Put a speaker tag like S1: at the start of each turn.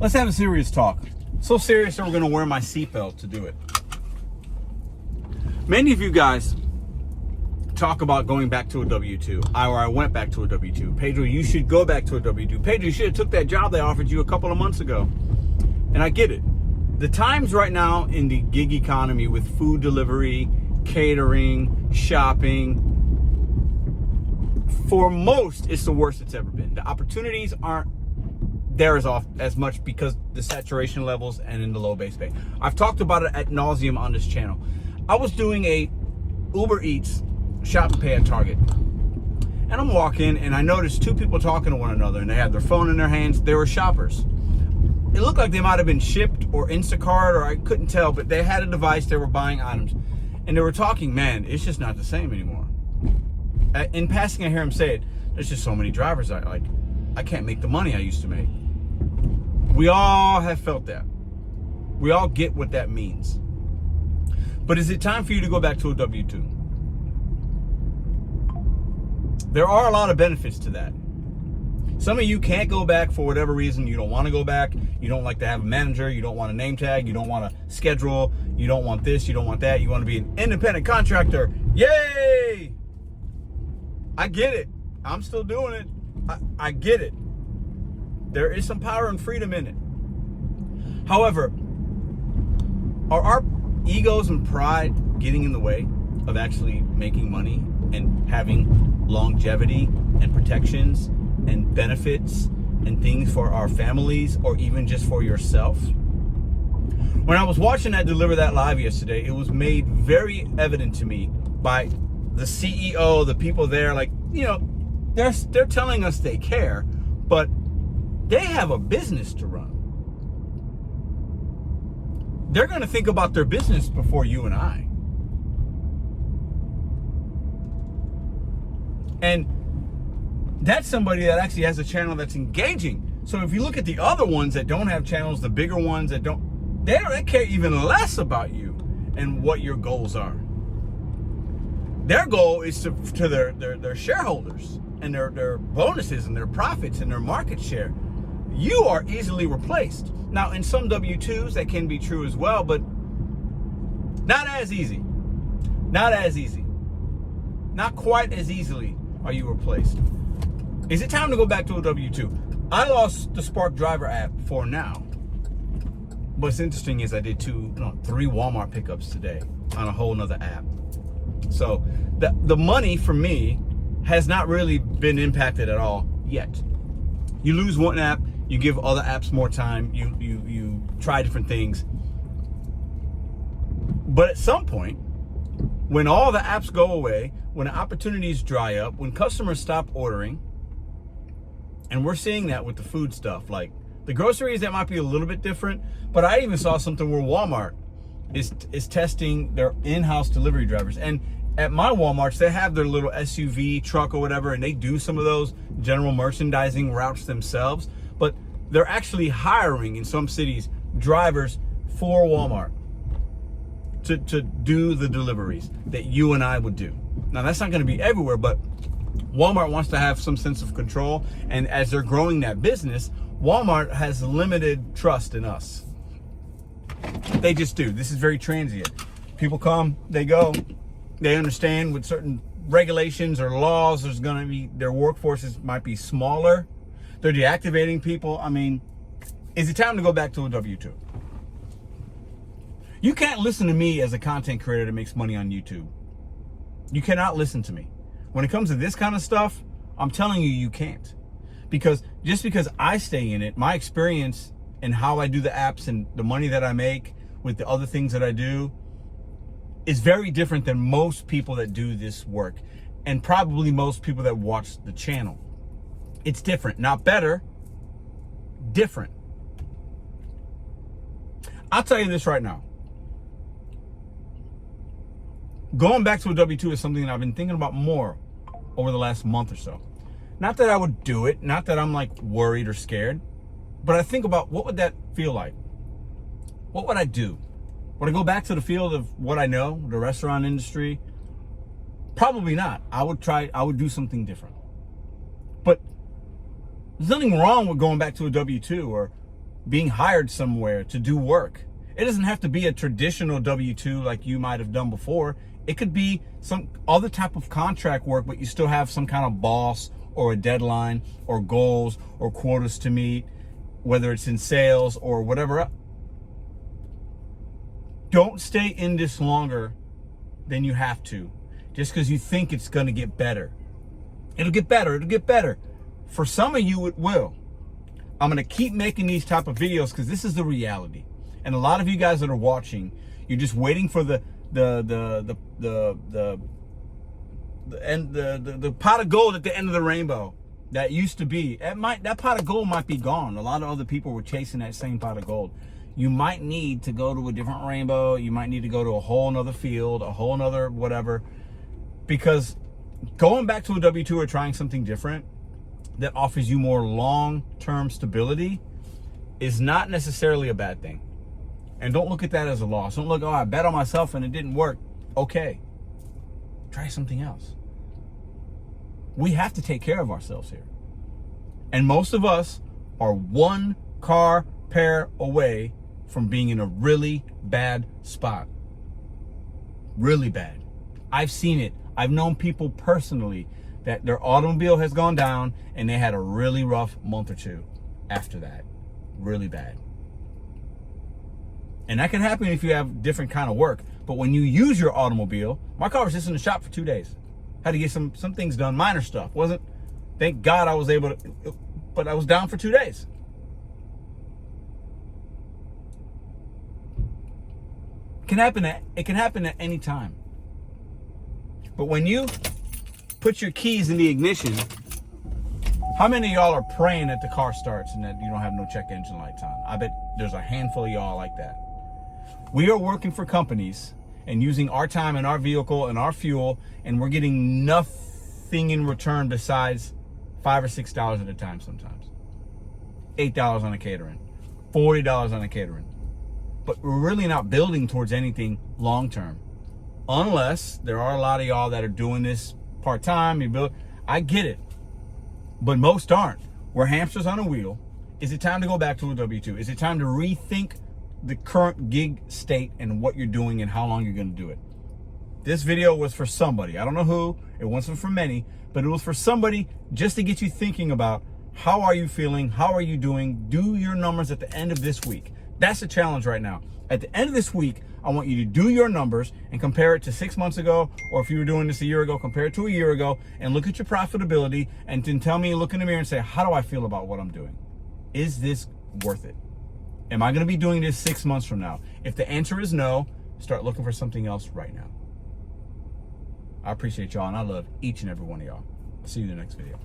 S1: Let's have a serious talk. So serious that we're going to wear my seatbelt to do it. Many of you guys talk about going back to a W-2. I went back to a W-2. Pedro, you should go back to a W-2. Pedro, you should have took that job they offered you a couple of months ago. And I get it. The times right now in the gig economy with food delivery, catering, shopping, for most, it's the worst it's ever been. The opportunities aren't there as much because the saturation levels and in the low base pay. I've talked about it ad nauseum on this channel. I was doing a Uber Eats shop and pay at Target. And I'm walking and I noticed two people talking to one another and they had their phone in their hands. They were shoppers. It looked like they might have been shipped or Instacart or I couldn't tell, but they had a device, they were buying items. And they were talking, man, it's just not the same anymore. In passing, I hear him say it, there's just so many drivers I can't make the money I used to make. We all have felt that. We all get what that means. But is it time for you to go back to a W-2? There are a lot of benefits to that. Some of you can't go back for whatever reason. You don't want to go back. You don't like to have a manager. You don't want a name tag. You don't want a schedule. You don't want this. You don't want that. You want to be an independent contractor. Yay! I get it. I'm still doing it. I get it. There is some power and freedom in it. However, are our egos and pride getting in the way of actually making money and having longevity and protections and benefits and things for our families or even just for yourself? When I was watching that Deliver That Live yesterday, it was made very evident to me by the CEO, the people there, like, you know, they're telling us they care, but they have a business to run. They're going to think about their business before you and I. And that's somebody that actually has a channel that's engaging. So if you look at the other ones that don't have channels, the bigger ones that don't, they care even less about you and what your goals are. Their goal is to their shareholders and their bonuses and their profits and their market share. You are easily replaced. Now, in some W-2s, that can be true as well, but not as easy. Not as easy. Not quite as easily are you replaced. Is it time to go back to a W-2? I lost the Spark Driver app for now. What's interesting is I did 3 Walmart pickups today on a whole nother app. So the money for me has not really been impacted at all yet. You lose one app, you give other apps more time, you try different things. But at some point, when all the apps go away, when the opportunities dry up, when customers stop ordering, and we're seeing that with the food stuff, like the groceries, that might be a little bit different, but I even saw something where Walmart is testing their in-house delivery drivers. And at my Walmarts, they have their little SUV truck or whatever, and they do some of those general merchandising routes themselves, but they're actually hiring in some cities drivers for Walmart to do the deliveries that you and I would do. Now, that's not going to be everywhere, but Walmart wants to have some sense of control, and as they're growing that business, Walmart has limited trust in us. They just do. This is very transient. People come, they go. They understand with certain regulations or laws, there's going to be, their workforces might be smaller. They're deactivating people. I mean, is it time to go back to a W-2? You can't listen to me as a content creator that makes money on YouTube. You cannot listen to me. When it comes to this kind of stuff, I'm telling you, you can't. Because just because I stay in it, my experience and how I do the apps and the money that I make with the other things that I do is very different than most people that do this work, and probably most people that watch the channel. It's different, not better, different. I'll tell you this right now. Going back to a W-2 is something that I've been thinking about more over the last month or so. Not that I would do it, not that I'm like worried or scared, but I think about what would that feel like? What would I do? Would I go back to the field of what I know, the restaurant industry? Probably not. I would do something different. But there's nothing wrong with going back to a W-2 or being hired somewhere to do work. It doesn't have to be a traditional W-2 like you might have done before. It could be some other type of contract work, but you still have some kind of boss or a deadline or goals or quotas to meet, whether it's in sales or whatever. Don't stay in this longer than you have to, just because you think it's going to get better. It'll get better. It'll get better. For some of you, it will. I'm going to keep making these type of videos because this is the reality. And a lot of you guys that are watching, you're just waiting for the pot of gold at the end of the rainbow that used to be. That pot of gold might be gone. A lot of other people were chasing that same pot of gold. You might need to go to a different rainbow. You might need to go to a whole nother field, a whole nother whatever, because going back to a W-2 or trying something different that offers you more long-term stability is not necessarily a bad thing. And don't look at that as a loss. Don't look, oh, I bet on myself and it didn't work. Okay, try something else. We have to take care of ourselves here. And most of us are one car pair away from being in a really bad spot. Really bad. I've seen it. I've known people personally that their automobile has gone down and they had a really rough month or two after that. Really bad. And that can happen if you have different kind of work. But when you use your automobile, my car was just in the shop for 2 days. Had to get some things done, minor stuff. Thank God I was able to, but I was down for 2 days. It can happen at any time. But when you put your keys in the ignition, how many of y'all are praying that the car starts and that you don't have no check engine lights on? I bet there's a handful of y'all like that. We are working for companies and using our time and our vehicle and our fuel, and we're getting nothing in return besides $5 or $6 at a time sometimes. $8 on a catering, $40 on a catering. But we're really not building towards anything long-term. Unless there are a lot of y'all that are doing this part-time. I get it. But most aren't. We're hamsters on a wheel. Is it time to go back to a W-2? Is it time to rethink the current gig state and what you're doing and how long you're going to do it? This video was for somebody. I don't know who. It wasn't for many. But it was for somebody just to get you thinking about how are you feeling? How are you doing? Do your numbers at the end of this week. That's the challenge right now. At the end of this week, I want you to do your numbers and compare it to 6 months ago, or if you were doing this a year ago, compare it to a year ago, and look at your profitability and then tell me, look in the mirror and say, how do I feel about what I'm doing? Is this worth it? Am I going to be doing this 6 months from now? If the answer is no, start looking for something else right now. I appreciate y'all, and I love each and every one of y'all. See you in the next video.